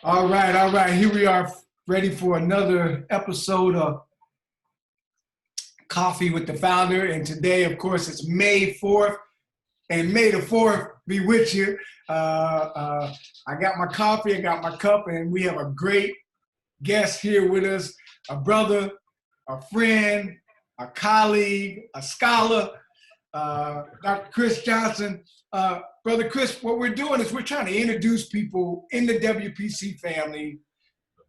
All right, all right. Here we are, ready for another episode of Coffee with the Founder. And today, of course, it's May 4th, and May the 4th be with you. I got my coffee, I got my cup, and we have a great guest here with us, a brother, a friend, a colleague, a scholar, Dr. Chris Johnson. Brother Chris, what we're doing is we're trying to introduce people in the WPC family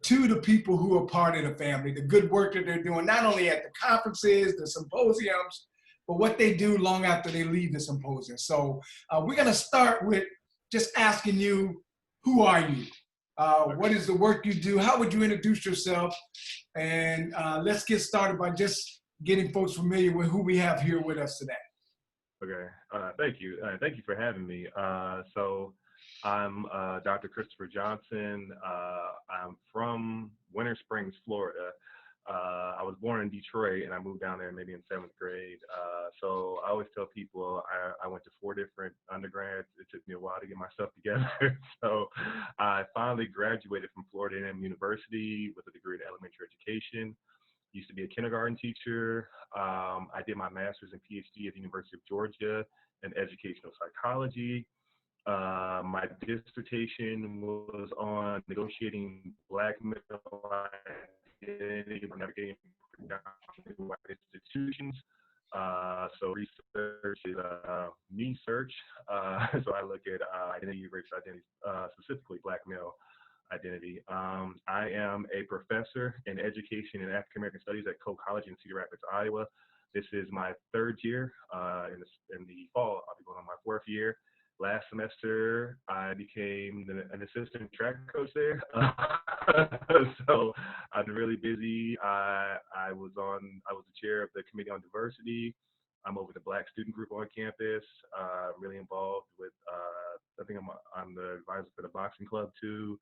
to the people who are part of the family, the good work that they're doing, not only at the conferences, the symposiums, but what they do long after they leave the symposium. So we're going to start with just asking you, who are you? What is the work you do? How would you introduce yourself? And let's get started by just getting folks familiar with who we have here with us today. Okay, thank you. Thank you for having me. So I'm Dr. Christopher Johnnsonn. I'm from Winter Springs, Florida. I was born in Detroit and I moved down there maybe in 7th grade. So I always tell people I went to 4 different undergrads. It took me a while to get myself together. So I finally graduated from Florida A&M University with a degree in elementary education. Used to be a kindergarten teacher. I did my master's and PhD at the University of Georgia in educational psychology. My dissertation was on negotiating Black male identity, navigating white institutions. So research is me search. So I look at identity, race identity, specifically Black male identity. I am a professor in education and African American studies at COe College in Cedar Rapids, Iowa. This is my 3rd year. In the fall, I'll be going on my 4th year. Last semester, I became an assistant track coach there. So I've been really busy. I was the chair of the committee on diversity. I'm over the Black student group on campus. Really involved with. I think I'm the advisor for the boxing club too.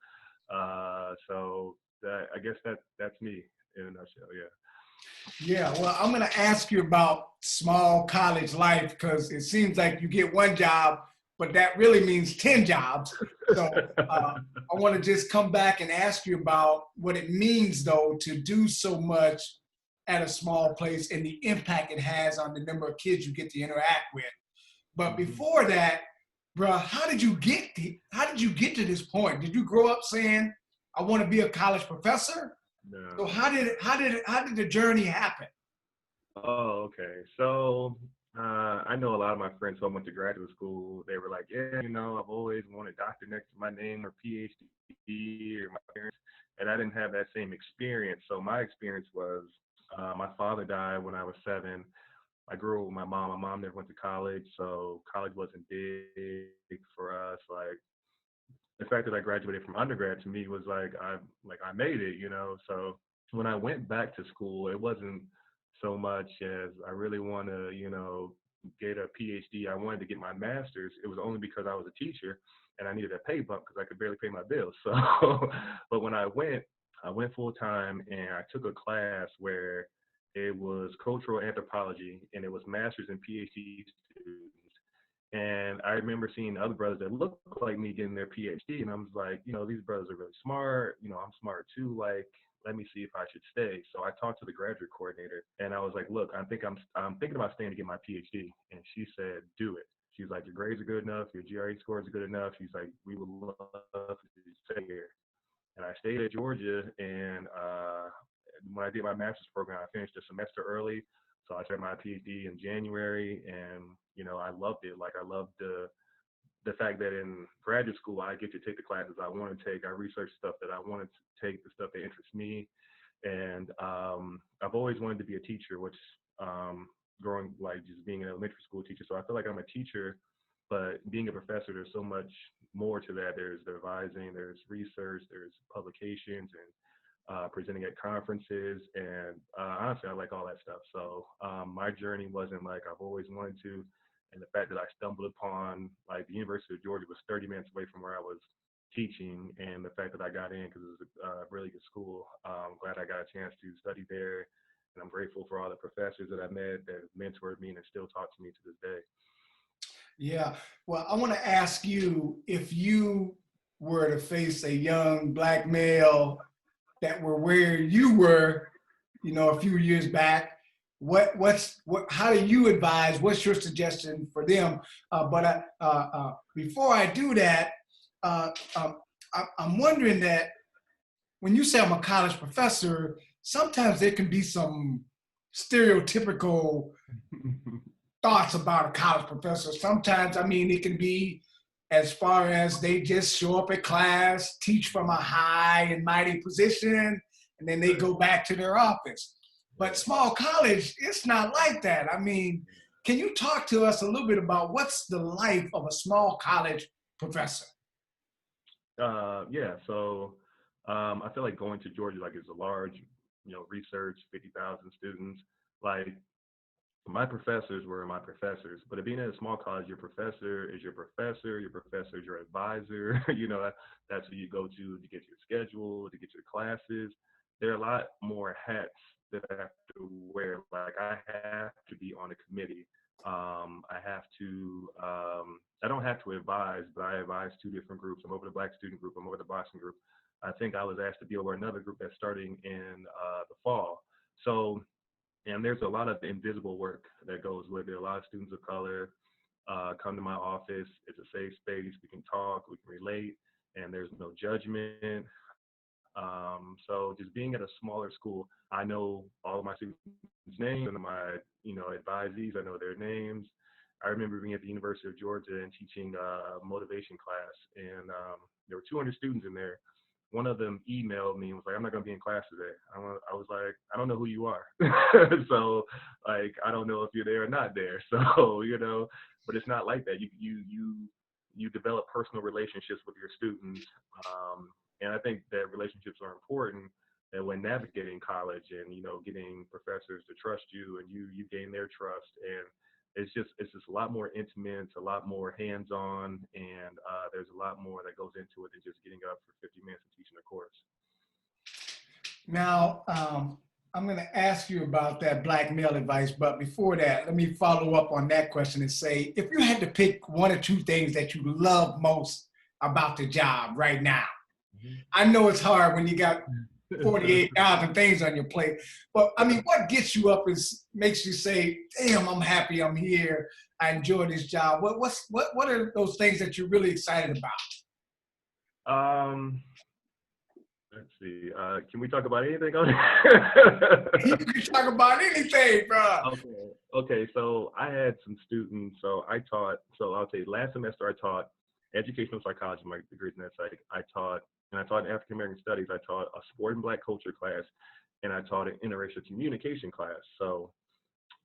So I guess that's me in a nutshell. Yeah. Yeah, well, I'm going to ask you about small college life because it seems like you get one job, but that really means 10 jobs. So I want to just come back and ask you about what it means, though, to do so much at a small place and the impact it has on the number of kids you get to interact with. But before that, bro, how did you get to this point? Did you grow up saying, I want to be a college professor? No. So how did the journey happen? Oh, okay. So I know a lot of my friends who went to graduate school. They were like, yeah, I've always wanted doctor next to my name or PhD or my parents, and I didn't have that same experience. So my experience was my father died when I was 7. I grew up with my mom. My mom never went to college, so college wasn't big for us. Like the fact that I graduated from undergrad to me was like I made it, So when I went back to school, it wasn't so much as I really want to, get a PhD. I wanted to get my master's. It was only because I was a teacher and I needed a pay bump because I could barely pay my bills. So, but when I went full time and I took a class where it was cultural anthropology and it was master's and PhD students. And I remember seeing other brothers that looked like me getting their PhD, and I was like, these brothers are really smart. I'm smart too. Like, let me see if I should stay. So I talked to the graduate coordinator, and I was like, look, I'm thinking about staying to get my PhD. And she said, do it. She's like, your grades are good enough, your GRE scores are good enough. She's like, we would love to stay here. And I stayed at Georgia, and when I did my master's program, I finished a semester early. So I started my PhD in January, and I loved it. Like I loved the fact that in graduate school I get to take the classes I want to take. I research stuff that I wanted to take, the stuff that interests me, and I've always wanted to be a teacher, which growing like just being an elementary school teacher. So I feel like I'm a teacher, but being a professor, there's so much more to that. There's the advising, there's research, there's publications, and presenting at conferences, and honestly, I like all that stuff. So my journey wasn't like I've always wanted to, and the fact that I stumbled upon like the University of Georgia was 30 minutes away from where I was teaching, and the fact that I got in because it was a really good school. I'm glad I got a chance to study there, and I'm grateful for all the professors that I met that mentored me and still talk to me to this day. Yeah, well, I want to ask you if you were to face a young Black male that were where you were, you know, a few years back, how do you advise? What's your suggestion for them? Before I do that, uh, um, I'm wondering that when you say I'm a college professor, sometimes there can be some stereotypical thoughts about a college professor. Sometimes, I mean, it can be as far as they just show up at class, teach from a high and mighty position, and then they go back to their office. But small college, it's not like that. I mean, can you talk to us a little bit about what's the life of a small college professor? Yeah, so I feel like going to Georgia, like it's a large, research, 50,000 students. Like my professors were my professors, but being at a small college, your professor is your professor, your professor is your advisor. That's who you go to get your schedule, to get your classes. There are a lot more hats that I have to wear. Like I have to be on a committee. I have to. I don't have to advise, but I advise two different groups. I'm over the Black student group. I'm over the boxing group. I think I was asked to be over another group that's starting in the fall. So and there's a lot of invisible work that goes with it. A lot of students of color come to my office. It's a safe space. We can talk, we can relate, and there's no judgment. So just being at a smaller school, I know all of my students' names and my, advisees. I know their names. I remember being at the University of Georgia and teaching a motivation class, and there were 200 students in there. One of them emailed me and was like, "I'm not gonna be in class today." I was like, "I don't know who you are." So like, I don't know if you're there or not there. So but it's not like that. You develop personal relationships with your students, and I think that relationships are important. And when navigating college and getting professors to trust you and you gain their trust, and it's just a lot more intimate, it's a lot more hands-on, and there's a lot more that goes into it than just getting up for 50 minutes and teaching a course. Now, I'm going to ask you about that Black male advice, but before that, let me follow up on that question and say, if you had to pick one or two things that you love most about the job right now, I know it's hard when you got 48,000 things on your plate, but I mean, what gets you up and makes you say, "Damn, I'm happy I'm here. I enjoy this job." What are those things that you're really excited Um, let's see. Can we talk about anything on about? it? You can talk about anything, bro. Okay. Okay. So I had some students. So I taught. So I'll tell you, last semester I taught educational psychology. My degree's in that psych. I taught African American studies. I taught a sport and Black culture class, and I taught an interracial communication class. So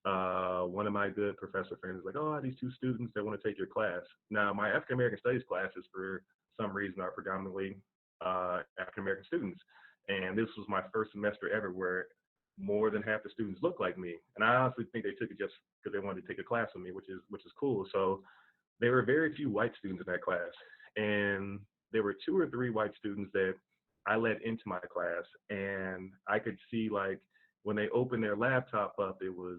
one of my good professor friends was like, "Oh, I have these two students that want to take your class." Now, my African American studies classes, for some reason, are predominantly African American students, and this was my first semester ever where more than half the students looked like me, and I honestly think they took it just because they wanted to take a class with me, which is cool. So there were very few white students in that class, and there were two or three white students that I let into my class, and I could see like when they opened their laptop up, it was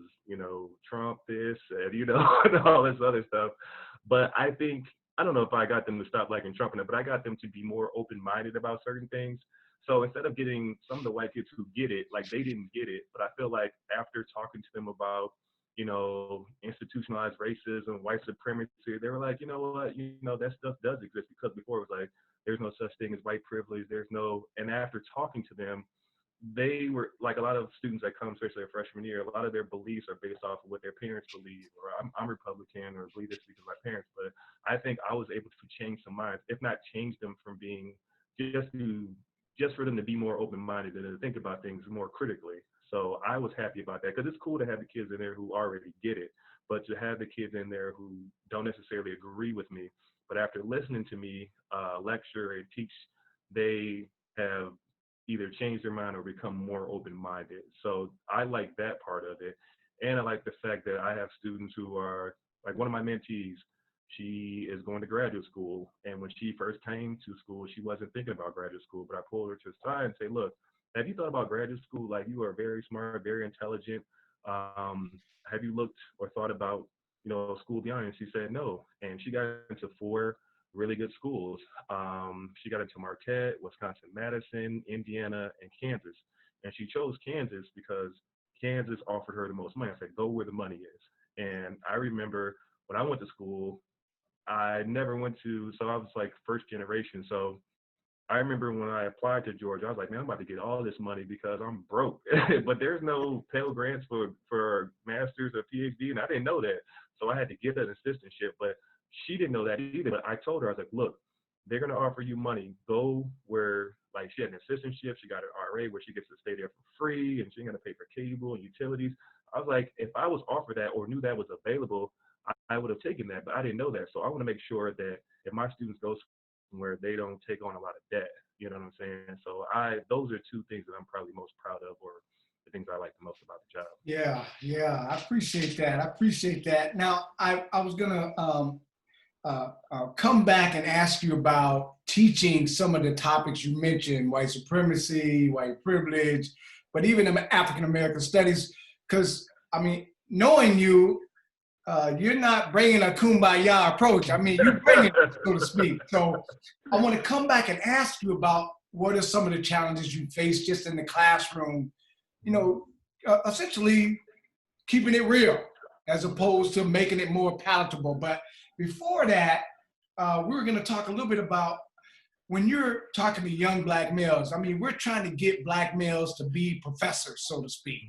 Trump this and and all this other stuff. But I don't know if I got them to stop liking Trump, but I got them to be more open-minded about certain things. So instead of getting some of the white kids who get it, like they didn't get it, but I feel like after talking to them about institutionalized racism, white supremacy, they were like, you know what, that stuff does exist, because before it was like, there's no such thing as white privilege. And after talking to them, they were like, a lot of students that come, especially their freshman year, a lot of their beliefs are based off of what their parents believe, or I'm Republican, or believe this because of my parents. But I think I was able to change some minds, if not change them from being just to just for them to be more open-minded and to think about things more critically. So I was happy about that, because it's cool to have the kids in there who already get it, but to have the kids in there who don't necessarily agree with me, but after listening to me lecture and teach, they have either changed their mind or become more open-minded. So I like that part of it. And I like the fact that I have students who are like, one of my mentees, she is going to graduate school. And when she first came to school, she wasn't thinking about graduate school, but I pulled her to the side and say, "Look, have you thought about graduate school? Like, you are very smart, very intelligent. Have you looked or thought about, school beyond?" And she said no. And she got into four really good schools. She got into Marquette, Wisconsin-Madison, Indiana, and Kansas. And she chose Kansas because Kansas offered her the most money. I said, go where the money is. And I remember when I went to school, I never went to, so I was like first generation. So I remember when I applied to Georgia, I was like, man, I'm about to get all this money because I'm broke. But there's no Pell Grants for master's or PhD, and I didn't know that. So I had to get an assistantship. But she didn't know that either. But I told her, I was like, look, they're going to offer you money. Go where, like, she had an assistantship. She got an RA where she gets to stay there for free, and she ain't going to pay for cable and utilities. I was like, if I was offered that or knew that was available, I would have taken that. But I didn't know that. So I want to make sure that if my students go where they don't take on a lot of debt. You know what I'm saying? So those are two things that I'm probably most proud of, or the things I like the most about the job. Yeah, yeah, I appreciate that. I appreciate that. Now, I was gonna come back and ask you about teaching some of the topics you mentioned, white supremacy, white privilege, but even African American studies, because I mean, knowing you, you're not bringing a kumbaya approach. I mean, you bring it, so to speak. So I want to come back and ask you about what are some of the challenges you face just in the classroom, essentially keeping it real as opposed to making it more palatable. But before that, we're going to talk a little bit about when you're talking to young Black males. I mean, we're trying to get Black males to be professors, so to speak,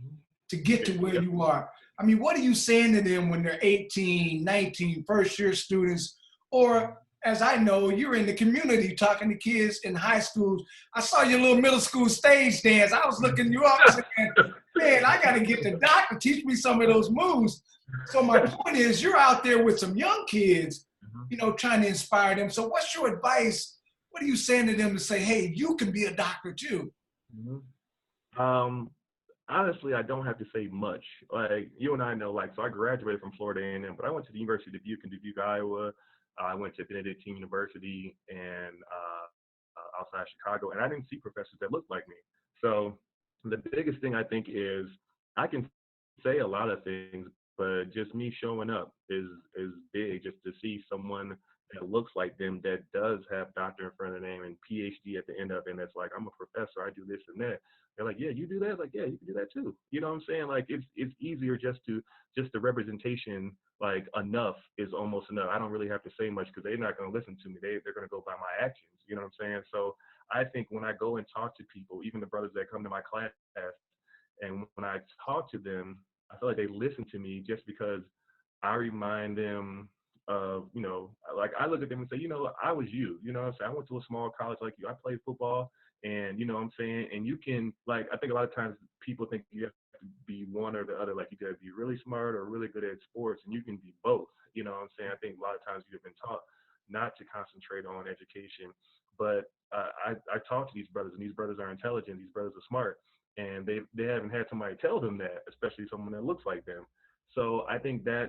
to get to where you are. I mean, what are you saying to them when they're 18, 19, first year students? Or as I know, you're in the community talking to kids in high schools. I saw your little middle school stage dance. I was looking you up saying, man, I got to get the doc to teach me some of those moves. So my point is, you're out there with some young kids, trying to inspire them. So what's your advice? What are you saying to them to say, hey, you can be a doctor too? Honestly, I don't have to say much. Like, you and I know, like, so I graduated from Florida A&M, but I went to the University of Dubuque in Dubuque, Iowa. I went to Benedictine University and outside Chicago, and I didn't see professors that looked like me. So the biggest thing I think is I can say a lot of things, but just me showing up is big. Just to see someone that looks like them, that does have doctor in front of their name and PhD at the end of it, and that's like, I'm a professor, I do this and that. They're like, yeah, you do that? Like, yeah, you can do that too. You know what I'm saying? Like, it's easier just the representation, like, enough is almost enough. I don't really have to say much because they're not going to listen to me. They're going to go by my actions. You know what I'm saying? So I think when I go and talk to people, even the brothers that come to my class, and when I talk to them, I feel like they listen to me just because I remind them of, like, I look at them and say, I was you. You know what I'm saying? I went to a small college like you. I played football. And you know what I'm saying? And you can, like, I think a lot of times people think you have to be one or the other. Like, you got to be really smart or really good at sports, and you can be both. You know what I'm saying? I think a lot of times you've been taught not to concentrate on education. But I talk to these brothers, and these brothers are intelligent. These brothers are smart. And they haven't had somebody tell them that, especially someone that looks like them. So I think I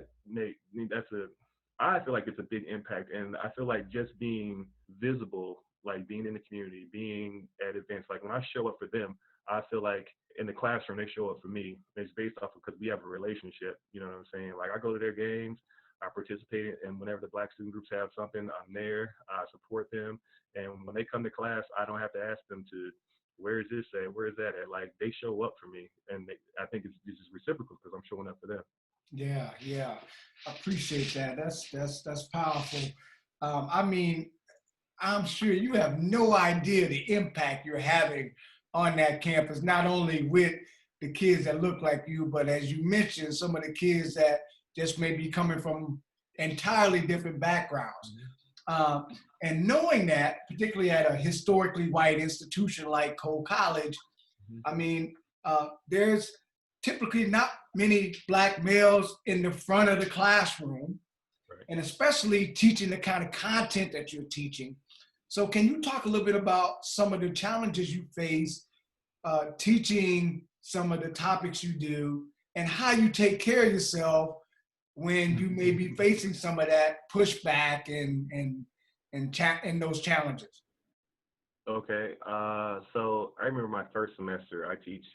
feel like it's a big impact. And I feel like just being visible, like being in the community, being at events, like when I show up for them, I feel like in the classroom, they show up for me. It's based off of, because we have a relationship, you know what I'm saying? Like, I go to their games, I participate, and whenever the Black student groups have something, I'm there, I support them. And when they come to class, I don't have to ask them to, where is this at? Where is that at? Like, they show up for me. And I think it's just reciprocal because I'm showing up for them. Yeah, yeah. I appreciate that. That's powerful. I mean, I'm sure you have no idea the impact you're having on that campus, not only with the kids that look like you, but as you mentioned, some of the kids that just may be coming from entirely different backgrounds. And knowing that, particularly at a historically white institution like COe College, I mean, there's typically not many Black males in the front of the classroom, Right. and especially teaching the kind of content that you're teaching. So can you talk a little bit about some of the challenges you face teaching some of the topics you do, and how you take care of yourself when you may be facing some of that pushback and those challenges? Okay. So I remember my first semester, I teach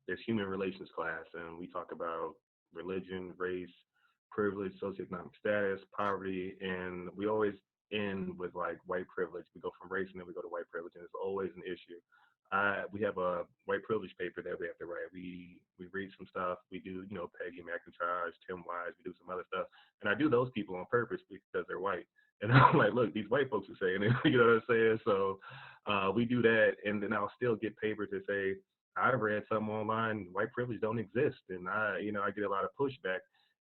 this human relations class, and we talk about religion, race, privilege, socioeconomic status, poverty, and we always end with like white privilege. We go from race and then we go to white privilege, and it's always an issue. We have a white privilege paper that we have to write. We read some stuff. We do, Peggy McIntosh, Tim Wise. We do some other stuff, and I do those people on purpose because they're white. And I'm like, look, these white folks are saying it. You know what I'm saying? So we do that, and then I'll still get papers that say I read something online. White privilege don't exist, and I get a lot of pushback.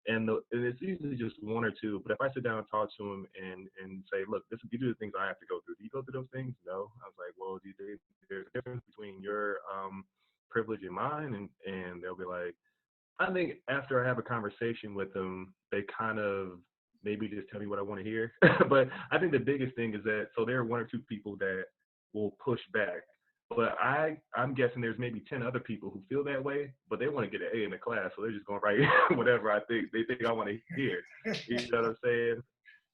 And it's usually just one or two. But if I sit down and talk to them and say, look, these are the things I have to go through. Do you go through those things? No. I was like, well, do you think there's a difference between your privilege and mine? And they'll be like, I think after I have a conversation with them, they kind of maybe just tell me what I want to hear. But I think the biggest thing is that, so there are one or two people that will push back. But I'm guessing there's maybe 10 other people who feel that way, but they want to get an A in the class, so they're just going to write whatever they think I want to hear. You know what I'm saying?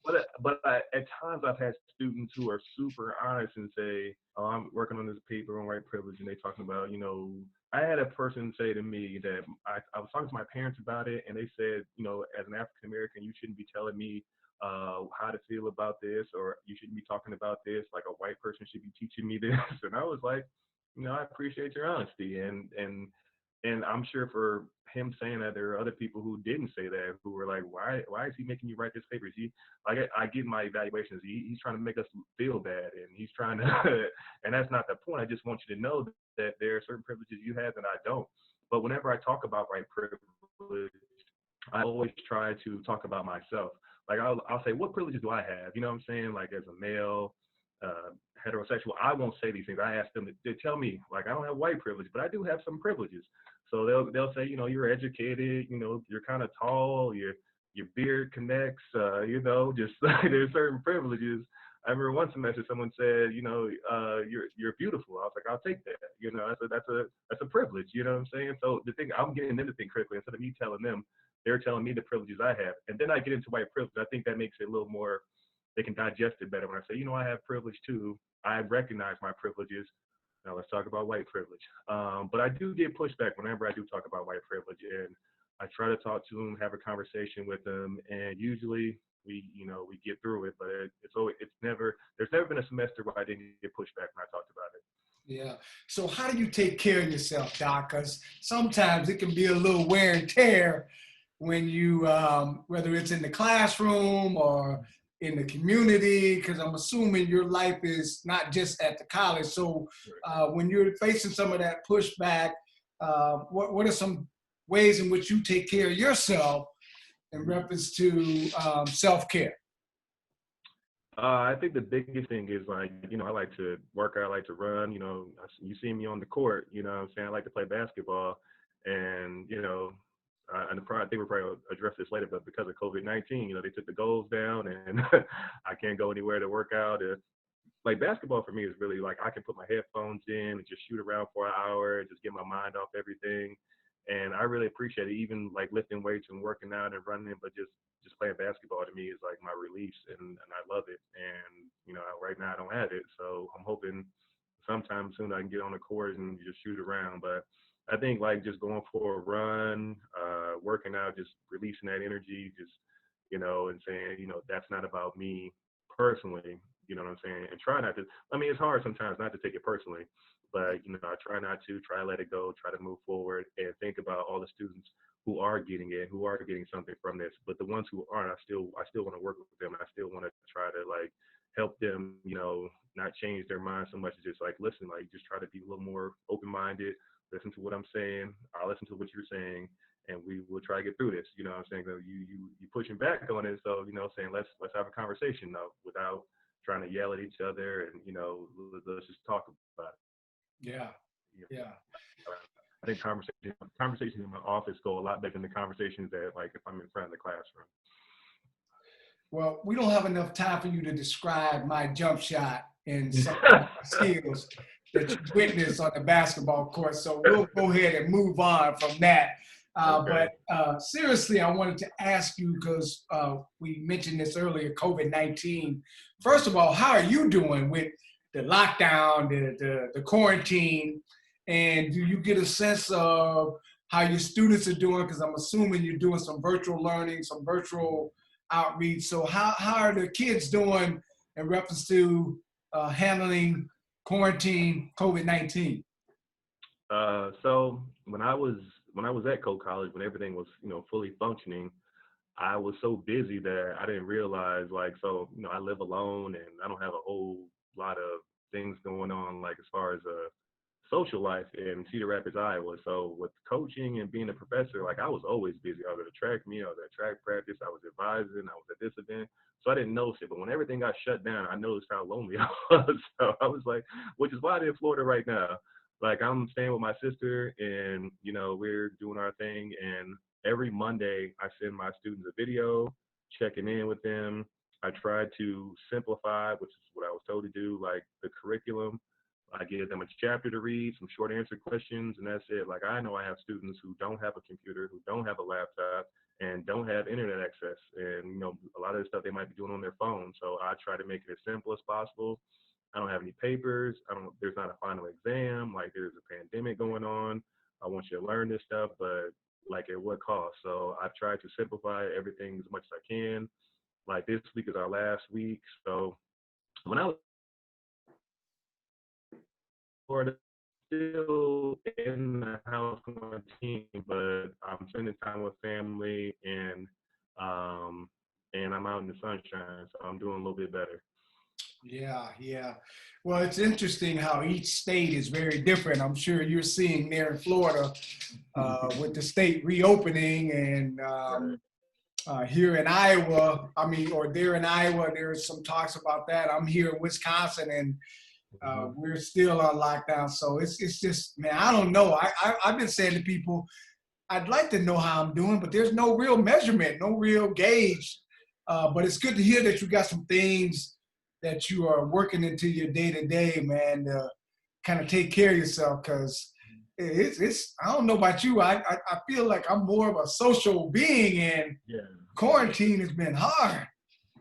But at times I've had students who are super honest and say, oh, I'm working on this paper on white privilege, and they talking about, I had a person say to me that I was talking to my parents about it, and they said, as an African American, you shouldn't be telling me how to feel about this, or you shouldn't be talking about this. Like a white person should be teaching me this. And I was like, I appreciate your honesty, and I'm sure for him saying that, there are other people who didn't say that, who were like, why is he making you write this paper? I get my evaluations. He's trying to make us feel bad, and he's trying to, and that's not the point. I just want you to know that there are certain privileges you have that I don't. But whenever I talk about white privilege, I always try to talk about myself. Like I'll say, what privileges do I have? You know what I'm saying? Like as a male, heterosexual, I won't say these things. I ask them to tell me, like, I don't have white privilege, but I do have some privileges. So they'll say, you're educated, you're kind of tall, your beard connects, just there's certain privileges. I remember one semester someone said, you're beautiful. I was like, I'll take that. That's a privilege. You know what I'm saying? So the thing, I'm getting them to think critically instead of me telling them. They're telling me the privileges I have, and then I get into white privilege. I think that makes it a little more. They can digest it better when I say, I have privilege too. I recognize my privileges. Now let's talk about white privilege. But I do get pushback whenever I do talk about white privilege, and I try to talk to them, have a conversation with them, and usually we get through it. But there's never been a semester where I didn't get pushback when I talked about it. Yeah. So how do you take care of yourself, Doc? Because sometimes it can be a little wear and tear when you, whether it's in the classroom or in the community, because I'm assuming your life is not just at the college. So when you're facing some of that pushback, what are some ways in which you take care of yourself in reference to self-care? I think the biggest thing is like, I like to work out, I like to run, you see me on the court, what I'm saying? I like to play basketball, and, I think we'll probably address this later, but because of COVID-19, they took the goals down, and I can't go anywhere to work out. Like basketball for me is really like I can put my headphones in and just shoot around for an hour and just get my mind off everything. And I really appreciate it, even like lifting weights and working out and running, but just playing basketball to me is like my release, and I love it. And, right now I don't have it. So I'm hoping sometime soon I can get on the court and just shoot around. But I think like just going for a run, working out, just releasing that energy, just, and saying, that's not about me personally, you know what I'm saying? And try not to, it's hard sometimes not to take it personally, but, I try not to, try to let it go, try to move forward and think about all the students who are getting it, who are getting something from this. But the ones who aren't, I still want to work with them. I still want to try to like help them, not change their mind so much as just like, listen, like just try to be a little more open-minded, listen to what I'm saying, I'll listen to what you're saying, and we will try to get through this. You know what I'm saying? You pushing back on it, so saying let's have a conversation though, without trying to yell at each other, and let's just talk about it. Yeah. I think conversations in my office go a lot better than the conversations that like if I'm in front of the classroom. Well, we don't have enough time for you to describe my jump shot and some skills that you witnessed on the basketball court. So we'll go ahead and move on from that. Okay. But seriously, I wanted to ask you, because we mentioned this earlier, COVID-19. First of all, how are you doing with the lockdown, the quarantine? And do you get a sense of how your students are doing? Because I'm assuming you're doing some virtual learning, some virtual outreach. So how are the kids doing in reference to handling quarantine COVID-19? So when I was at COe College, when everything was fully functioning, I was so busy that I didn't realize, like, so, I live alone and I don't have a whole lot of things going on, like, as far as a social life in Cedar Rapids, Iowa. So with coaching and being a professor, like, I was always busy. I was at a track meet, I was at track practice, I was advising, I was at this event. So I didn't notice it. But when everything got shut down, I noticed how lonely I was. So I was like, which is why I'm in Florida right now. Like, I'm staying with my sister and, we're doing our thing. And every Monday, I send my students a video, checking in with them. I try to simplify, which is what I was told to do, like the curriculum. I give them a chapter to read, some short answer questions, and that's it. Like, I know I have students who don't have a computer, who don't have a laptop, and don't have internet access. And, a lot of the stuff they might be doing on their phone. So I try to make it as simple as possible. I don't have any papers. There's not a final exam. Like, there's a pandemic going on. I want you to learn this stuff, but like, at what cost? So I've tried to simplify everything as much as I can. Like, this week is our last week. So when I was Florida, still in the house quarantine, but I'm spending time with family um and I'm out in the sunshine, so I'm doing a little bit better. Yeah, yeah. Well, it's interesting how each state is very different. I'm sure you're seeing there in Florida with the state reopening, and Right. here in Iowa, I mean, or there in Iowa, there's some talks about that. I'm here in Wisconsin, and Mm-hmm. we're still on lockdown. So it's just, man, I don't know. I've been saying to people, I'd like to know how I'm doing, but there's no real measurement, no real gauge. But it's good to hear that you got some things that you are working into your day to day, man, to kind of take care of yourself. Because it's I don't know about you, I feel like I'm more of a social being, and Yeah, yeah, quarantine has been hard.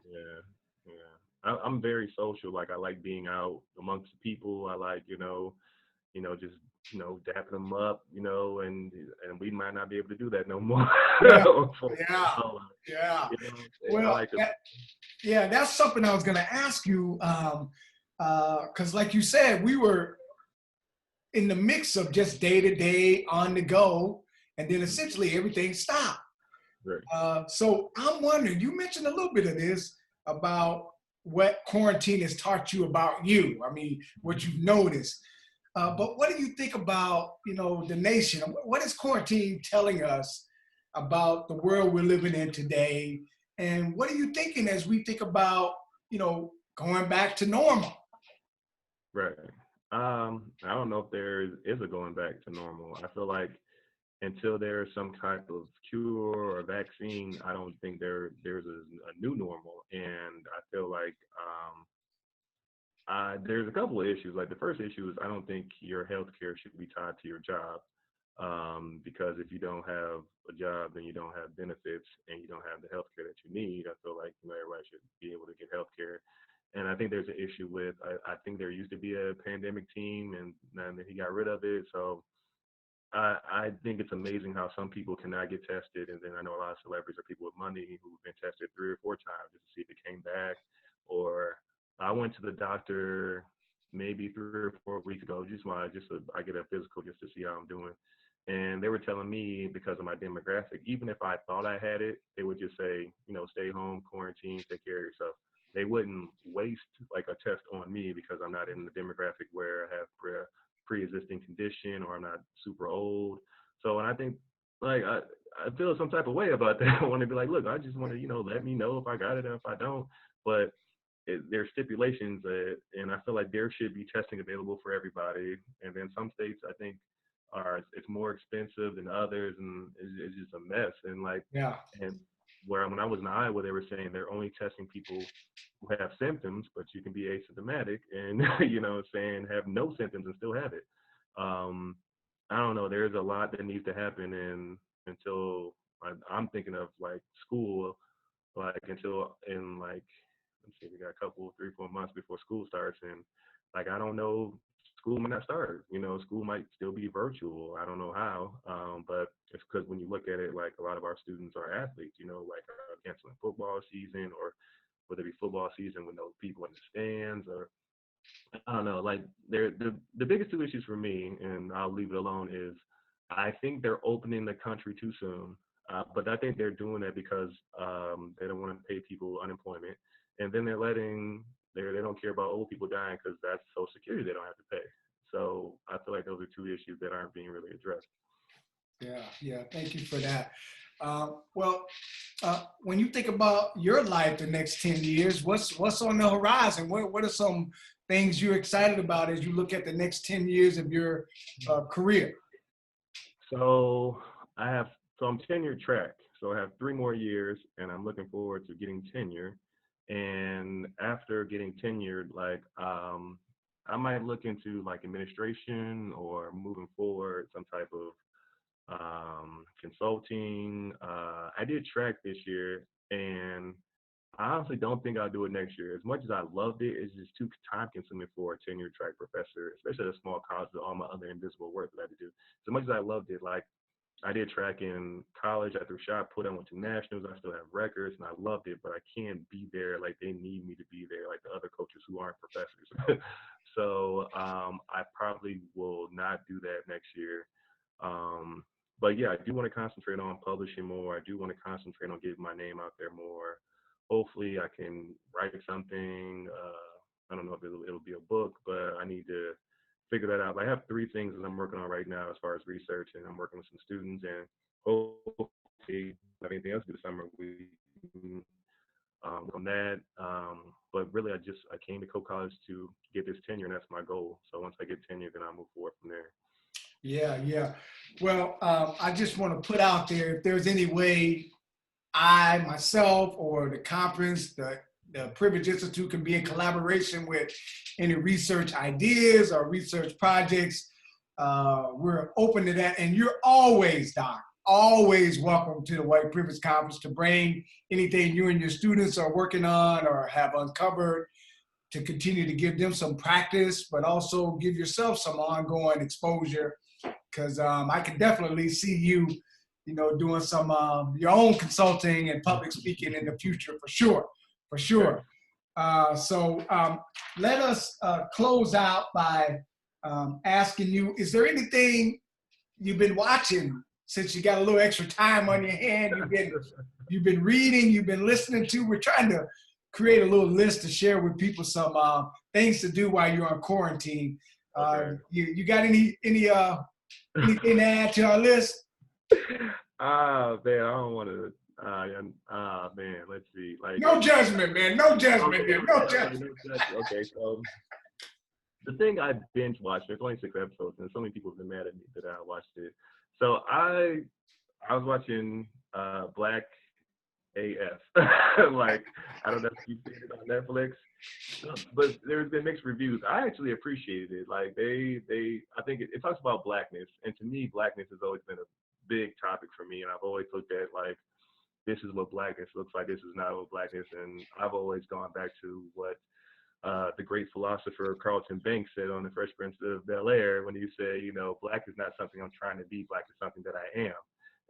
yeah, yeah. I'm very social. Like, I like being out amongst the people. I like, just dapping them up, and we might not be able to do that no more. Yeah, For yeah, a while. yeah. I Well, like to. yeah, that's something I was going to ask you. Because, like you said, we were in the mix of just day to day on the go, and then essentially everything stopped. Right. So I'm wondering, you mentioned a little bit of this about what quarantine has taught you about you. I mean, what you've noticed. But what do you think about, the nation? What is quarantine telling us about the world we're living in today? And what are you thinking as we think about, going back to normal? Right. I don't know if there is a going back to normal. I feel like until there's some type of cure or vaccine, I don't think there's a new normal. And I feel like there's a couple of issues. Like, the first issue is, I don't think your health care should be tied to your job. Because if you don't have a job, then you don't have benefits and you don't have the health care that you need. I feel like, everybody should be able to get health care. And I think there's an issue with, I think there used to be a pandemic team, and then he got rid of it. So I think it's amazing how some people cannot get tested, and then I know a lot of celebrities or people with money who've been tested 3 or 4 times just to see if it came back. Or I went to the doctor maybe 3 or 4 weeks ago, just so I get a physical just to see how I'm doing. And they were telling me, because of my demographic, even if I thought I had it, they would just say, stay home, quarantine, take care of yourself. They wouldn't waste like a test on me because I'm not in the demographic where I have pre-existing condition or I'm not super old. So, and I think, like, I feel some type of way about that. I want to be like, look, I just want to, let me know if I got it or if I don't. But there's stipulations, and I feel like there should be testing available for everybody. And then some states, I think, it's more expensive than others, and it's just a mess. And like, Yeah. and where when I was in Iowa, they were saying they're only testing people who have symptoms, but you can be asymptomatic and saying have no symptoms and still have it. Um, I don't know. There's a lot that needs to happen, and until I'm thinking of like school, like until in like let's see, we got a couple 3 4 months before school starts, and like I don't know, school might not start. School might still be virtual. I don't know how, but it's because when you look at it, like a lot of our students are athletes. Like canceling football season or whether it be football season with no people in the stands, or I don't know, like the biggest two issues for me, and I'll leave it alone, is I think they're opening the country too soon. But I think they're doing that because they don't want to pay people unemployment, and then they don't care about old people dying because that's Social Security they don't have to pay. So I feel like those are two issues that aren't being really addressed. Yeah. Thank you for that. Well, when you think about your life the next 10 years, what's on the horizon? What are some things you're excited about as you look at the next 10 years of your career? So I'm tenure track. So I have 3 more years, and I'm looking forward to getting tenure. And after getting tenured, I might look into like administration or moving forward some type of consulting. I did track this year, and I honestly don't think I'll do it next year. As much as I loved it, it's just too time consuming for a tenure track professor, especially at a small college with all my other invisible work that I had to do. So much as I loved it, like I did track in college. I threw shot put. I went to nationals. I still have records, and I loved it. But I can't be there like they need me to be there, like the other coaches who aren't professors. So I probably will not do that next year. Um, but yeah, I do want to concentrate on publishing more. I do want to concentrate on getting my name out there more. Hopefully, I can write something. I don't know if it'll be a book, but I need to figure that out. I have 3 things that I'm working on right now as far as research, and I'm working with some students, and hopefully, if I have anything else to do this summer, we can on that. But really, I came to COe College to get this tenure, and that's my goal. So once I get tenure, then I'll move forward from there. Yeah. Well, I just want to put out there, if there's any way I, myself, or the conference, the Privilege Institute can be in collaboration with any research ideas or research projects, we're open to that. And you're always, Doc, always welcome to the White Privilege Conference to bring anything you and your students are working on or have uncovered, to continue to give them some practice, but also give yourself some ongoing exposure. Because I can definitely see you, doing some your own consulting and public speaking in the future for sure. So let us close out by asking you: is there anything you've been watching since you got a little extra time on your hand? You've been reading, you've been listening to. We're trying to create a little list to share with people, some things to do while you're on quarantine. Okay. You got anything to add to our list? Man, I don't want to. Man, let's see. Like, no judgment, man. No judgment. Okay, No judgment. Okay, so the thing I binge watched. There's only 6 episodes, and so many people have been mad at me that I watched it. So I was watching Black AF. Like, I don't know if you've seen it on Netflix, but there's been mixed reviews. I actually appreciated it. Like I think it talks about blackness, and to me, blackness has always been a big topic for me, and I've always looked at like, this is what blackness looks like. This is not what blackness, and I've always gone back to what the great philosopher Carlton Banks said on The Fresh Prince of Bel-Air, when he said, black is not something I'm trying to be. Black is something that I am.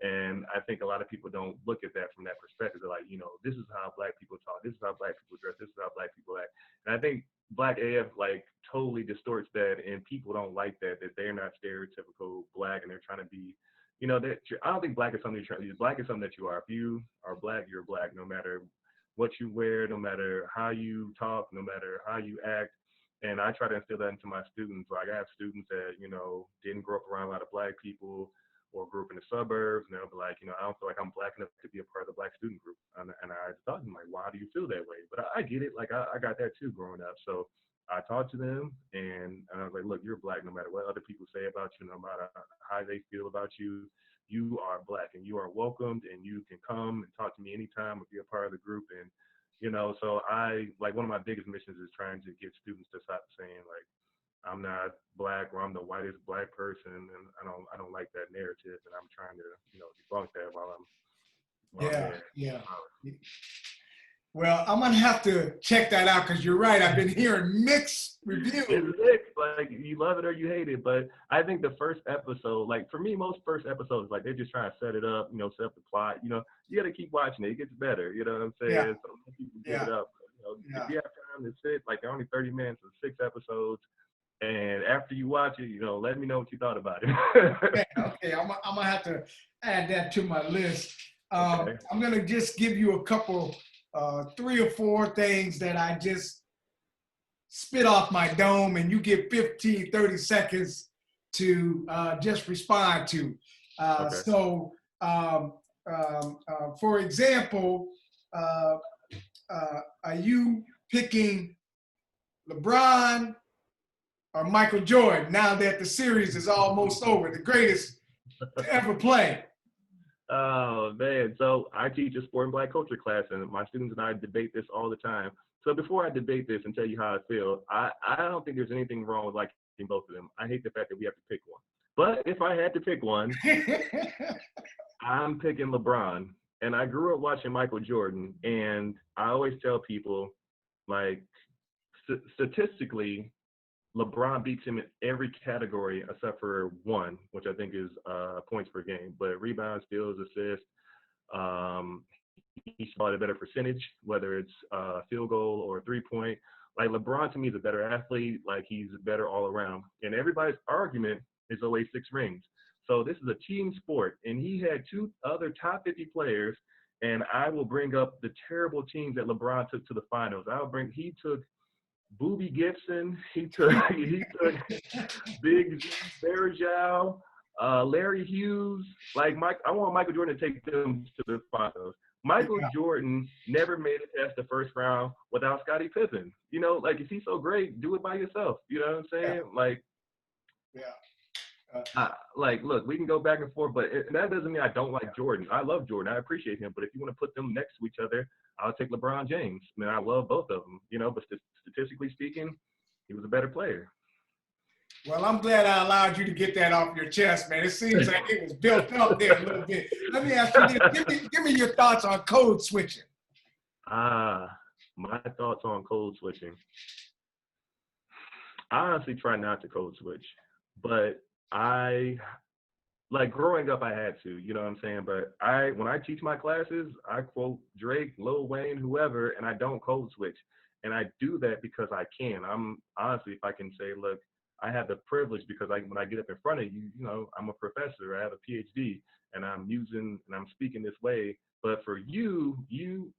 And I think a lot of people don't look at that from that perspective. They're like, this is how black people talk. This is how black people dress. This is how black people act. And I think Black AF like totally distorts that, and people don't like that they're not stereotypical black, and they're trying to be, I don't think black is something you're trying to be. Black is something that you are. If you are black, you're black, no matter what you wear, no matter how you talk, no matter how you act. And I try to instill that into my students. Like, I have students that, didn't grow up around a lot of black people, or grew up in the suburbs, and they'll be like, I don't feel like I'm black enough to be a part of the black student group. And I thought to them, like, why do you feel that way? But I get it. Like, I got that too growing up. So I talked to them, and I was like, look, you're black no matter what other people say about you, no matter how they feel about you. You are black, and you are welcomed, and you can come and talk to me anytime or be a part of the group. And, so one of my biggest missions is trying to get students to stop saying, like, I'm not black, or I'm the whitest black person, and I don't like that narrative, and I'm trying to debunk that while I'm there. Yeah. Well, I'm gonna have to check that out, because you're right. I've been hearing mixed reviews. It's mixed, like, you love it or you hate it. But I think the first episode, like, for me, most first episodes, like, they're just trying to set it up, set up the plot. You got to keep watching it. It gets better. You know what I'm saying? Yeah. So people give it up. If Yeah. you have time to sit, like they're only 30 minutes and 6 episodes. And after you watch it, let me know what you thought about it. Okay. I'm gonna have to add that to my list. Okay. I'm gonna just give you a couple, 3 or 4 things that I just spit off my dome, and you get 15, 30 seconds to just respond to. Okay. So, for example, uh, are you picking LeBron or Michael Jordan now that the series is almost over, the greatest to ever play? Oh man, so I teach a sport and black culture class, and my students and I debate this all the time. So before I debate this and tell you how I feel, I don't think there's anything wrong with liking both of them. I hate the fact that we have to pick one. But if I had to pick one, I'm picking LeBron. And I grew up watching Michael Jordan, and I always tell people, like, statistically, LeBron beats him in every category except for one, which I think is points per game. But rebounds, steals, assists, um, he's probably a better percentage, whether it's field goal or 3-point. Like LeBron to me is a better athlete. Like he's better all around. And everybody's argument is always 6 rings. So this is a team sport, and he had 2 other top 50 players. And I will bring up the terrible teams that LeBron took to the finals. He took Booby Gibson. He took Big Z Bergeau, Larry Hughes. Like I want Michael Jordan to take them to the finals. Michael Jordan never made it past the first round without Scottie Pippen. Like if he's so great, do it by yourself. You know what I'm saying? Like, look, we can go back and forth, but that doesn't mean I don't like Jordan. I love Jordan. I appreciate him. But if you want to put them next to each other, I'll take LeBron James. I mean, I love both of them, but statistically speaking, he was a better player. Well, I'm glad I allowed you to get that off your chest, man. It seems like it was built up there a little bit. Let me ask you this. Give me your thoughts on code switching. My thoughts on code switching. I honestly try not to code switch, but like growing up, I had to, you know what I'm saying? But when I teach my classes, I quote Drake, Lil Wayne, whoever, and I don't code switch. And I do that because I can. I'm honestly, if I can say, look, I have the privilege because when I get up in front of you, I'm a professor, I have a PhD, and I'm speaking this way. But for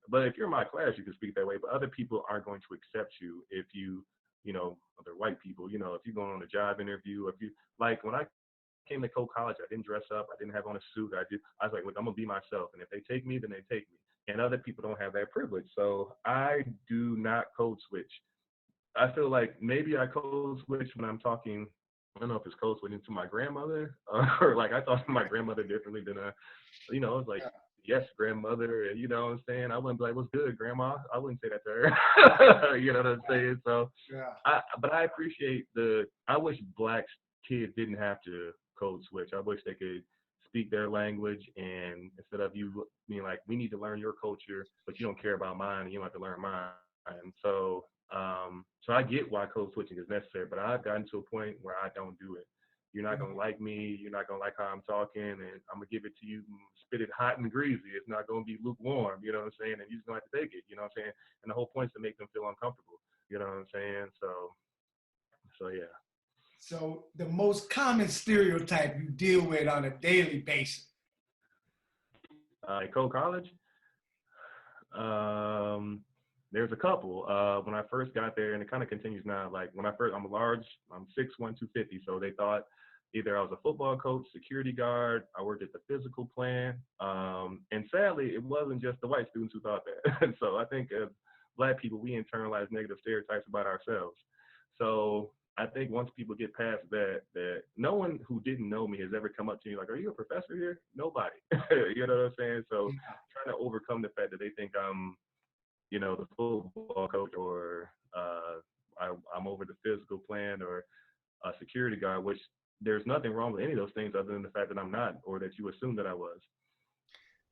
but if you're in my class, you can speak that way. But other people aren't going to accept you if other white people, if you're going on a job interview, if you, like when I came to COe COllege, I didn't dress up, I didn't have on a suit. I was like, look, I'm gonna be myself, and if they take me, then they take me. And other people don't have that privilege, so I do not code switch. I feel like maybe I code switch when I'm talking. I don't know if it's code switching to my grandmother, or like I talk to my grandmother differently than it's like yes, grandmother, and you know what I'm saying. I wouldn't be like, what's good, grandma? I wouldn't say that to her. You know what I'm saying? So, but I appreciate I wish black kids didn't have to code switch. I wish they could speak their language, and instead of you being like, we need to learn your culture, but you don't care about mine, and you don't have to learn mine. So, so I get why code switching is necessary, but I've gotten to a point where I don't do it. You're not gonna like me. You're not gonna like how I'm talking, and I'm gonna give it to you, spit it hot and greasy. It's not gonna be lukewarm. You know what I'm saying? And you're just gonna have to take it. You know what I'm saying? And the whole point is to make them feel uncomfortable. You know what I'm saying? So yeah. So the most common stereotype you deal with on a daily basis? At COe COllege, there's a couple. When I first got there, and it kind of continues now. Like when I'm large, I'm 6'1", 250. So they thought either I was a football coach, security guard, I worked at the physical plant. And sadly, it wasn't just the white students who thought that. So I think as black people, we internalize negative stereotypes about ourselves. So I think once people get past that no one who didn't know me has ever come up to me like, are you a professor here? Nobody. You know what I'm saying? So trying to overcome the fact that they think I'm, the football coach, or I'm over the physical plant, or a security guard, which there's nothing wrong with any of those things other than the fact that I'm not, or that you assume that I was.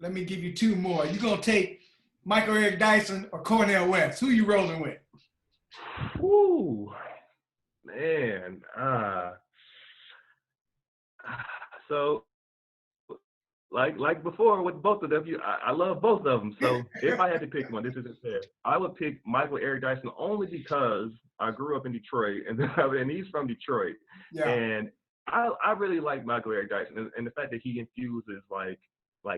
Let me give you 2 more. You gonna take Michael Eric Dyson or Cornel West? Who you rolling with? Ooh, man. So like before with both of them, I love both of them. So if I had to pick one, this isn't fair. I would pick Michael Eric Dyson only because I grew up in Detroit, and he's from Detroit, Yeah. and I really like Michael Eric Dyson, and the fact that he infuses like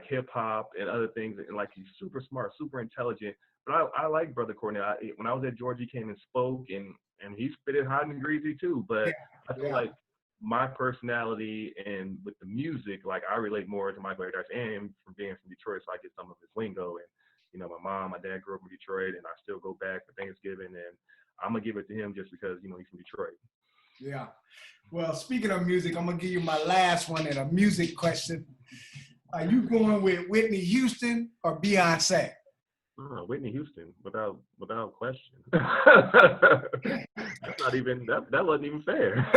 hip hop and other things, and like he's super smart, super intelligent. But I like Brother Cornell. When I was at Georgia, he came and spoke, and he spit it hot and greasy too. Yeah. But I feel like my personality and with the music, like I relate more to Michael Eric Dyson, and from being from Detroit, so I get some of his lingo. And my mom, my dad grew up in Detroit, and I still go back for Thanksgiving, and I'm gonna give it to him just because he's from Detroit. Yeah. Well, speaking of music, I'm gonna give you my last one and a music question. Are you going with Whitney Houston or Beyonce? Whitney Houston, without question. That's not even that wasn't even fair.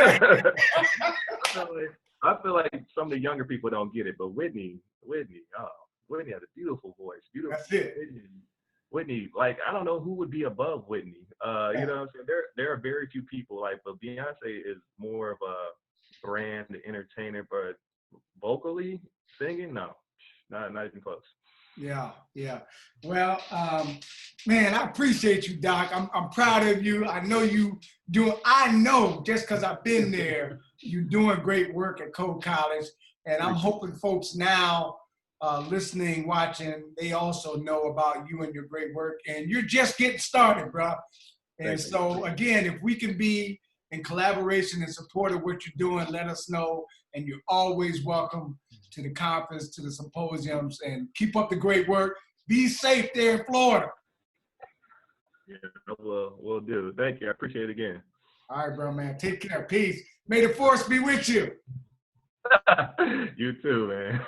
I feel like some of the younger people don't get it, but Whitney has a beautiful voice. Beautiful. That's it. Whitney, like I don't know who would be above Whitney. You know what I'm saying? There are very few people like, but Beyonce is more of a brand entertainer, but vocally singing, no, not even close. Yeah, yeah. Well, man, I appreciate you, Doc. I'm proud of you. I know just because I've been there, you're doing great work at COe College. And I'm hoping folks now listening, watching, they also know about you and your great work. And you're just getting started, bro. And so, again, if we can be in collaboration and support of what you're doing, let us know. And you're always welcome to the conference, to the symposiums, and keep up the great work. Be safe there in Florida. Yeah, we'll do. Thank you. I appreciate it again. All right, bro, man. Take care. Peace. May the force be with you. You too, man.